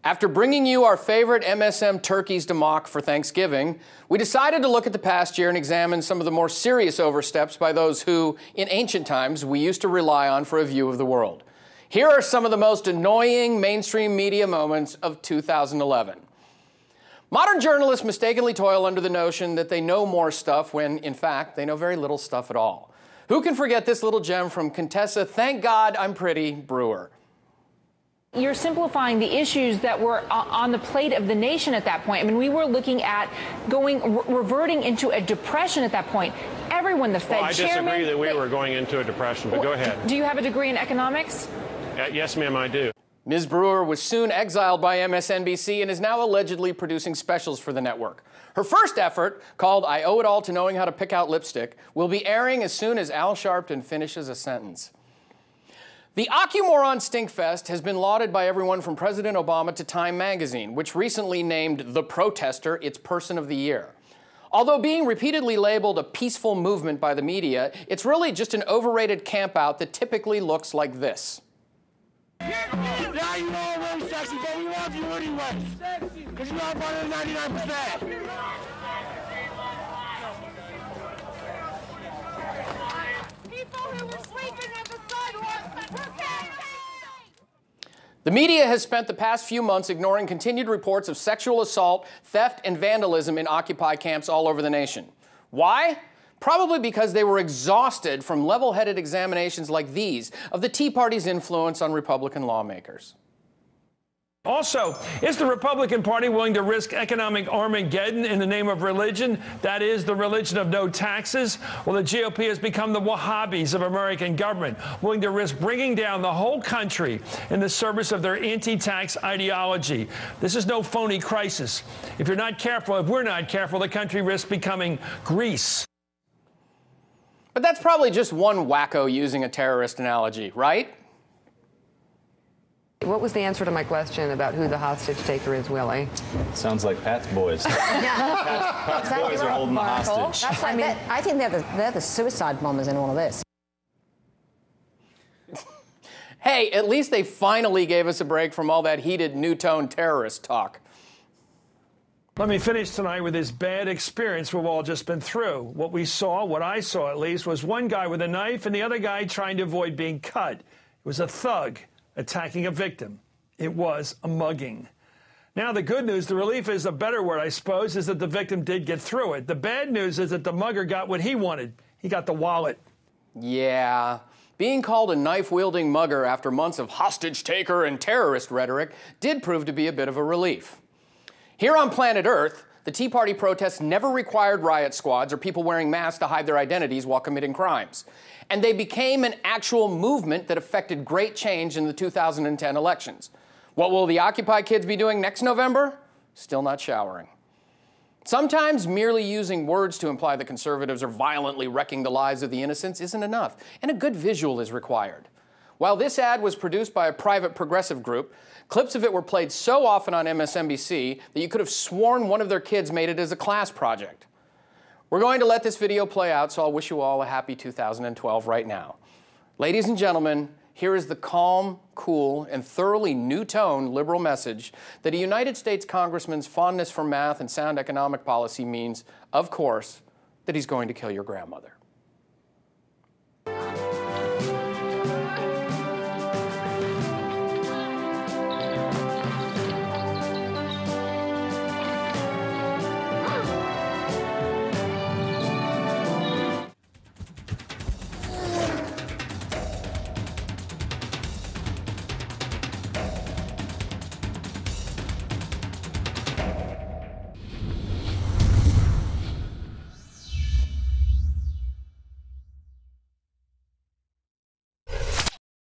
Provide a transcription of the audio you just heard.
After bringing you our favorite MSM turkeys to mock for Thanksgiving, we decided to look at the past year and examine some of the more serious oversteps by those who, in ancient times, we used to rely on for a view of the world. Here are some of the most annoying mainstream media moments of 2011. Modern journalists mistakenly toil under the notion that they know more stuff when, in fact, they know very little stuff at all. Who can forget this little gem from Contessa, "Thank God I'm Pretty," Brewer? You're simplifying the issues that were on the plate of the nation at that point. I mean, we were looking at reverting into a depression at that point. Everyone, the Fed chairman... I disagree that we were going into a depression, but go ahead. Do you have a degree in economics? Yes, ma'am, I do. Ms. Brewer was soon exiled by MSNBC and is now allegedly producing specials for the network. Her first effort, called "I Owe It All to Knowing How to Pick Out Lipstick," will be airing as soon as Al Sharpton finishes a sentence. The oxymoron stinkfest has been lauded by everyone from President Obama to Time magazine, which recently named the protester its Person of the Year. Although being repeatedly labeled a peaceful movement by the media, it's really just an overrated campout that typically looks like this. Now you all really sexy, but we love you anyway. Because you're not part of the 99%. People who were sleeping at the sidewalk were carried. The media has spent the past few months ignoring continued reports of sexual assault, theft, and vandalism in Occupy camps all over the nation. Why? Probably because they were exhausted from level-headed examinations like these of the Tea Party's influence on Republican lawmakers. Also, is the Republican Party willing to risk economic Armageddon in the name of religion? That is, the religion of no taxes? Well, the GOP has become the Wahhabis of American government, willing to risk bringing down the whole country in the service of their anti-tax ideology. This is no phony crisis. If you're not careful, if we're not careful, the country risks becoming Greece. But that's probably just one wacko using a terrorist analogy, right? What was the answer to my question about who the hostage taker is, Willie? Sounds like Pat's boys. Pat's boys are holding the hostage. I think they're the suicide bombers in all of this. Hey, at least they finally gave us a break from all that heated new tone terrorist talk. Let me finish tonight with this bad experience we've all just been through. What we saw, what I saw at least, was one guy with a knife and the other guy trying to avoid being cut. It was a thug attacking a victim. It was a mugging. Now, the good news, the relief is a better word, I suppose, is that the victim did get through it. The bad news is that the mugger got what he wanted. He got the wallet. Yeah. Being called a knife-wielding mugger after months of hostage-taker and terrorist rhetoric did prove to be a bit of a relief. Here on planet Earth, the Tea Party protests never required riot squads or people wearing masks to hide their identities while committing crimes. And they became an actual movement that affected great change in the 2010 elections. What will the Occupy kids be doing next November? Still not showering. Sometimes merely using words to imply that conservatives are violently wrecking the lives of the innocents isn't enough, and a good visual is required. While this ad was produced by a private progressive group, clips of it were played so often on MSNBC that you could have sworn one of their kids made it as a class project. We're going to let this video play out, so I'll wish you all a happy 2012 right now. Ladies and gentlemen, here is the calm, cool, and thoroughly new-tone liberal message that a United States congressman's fondness for math and sound economic policy means, of course, that he's going to kill your grandmother.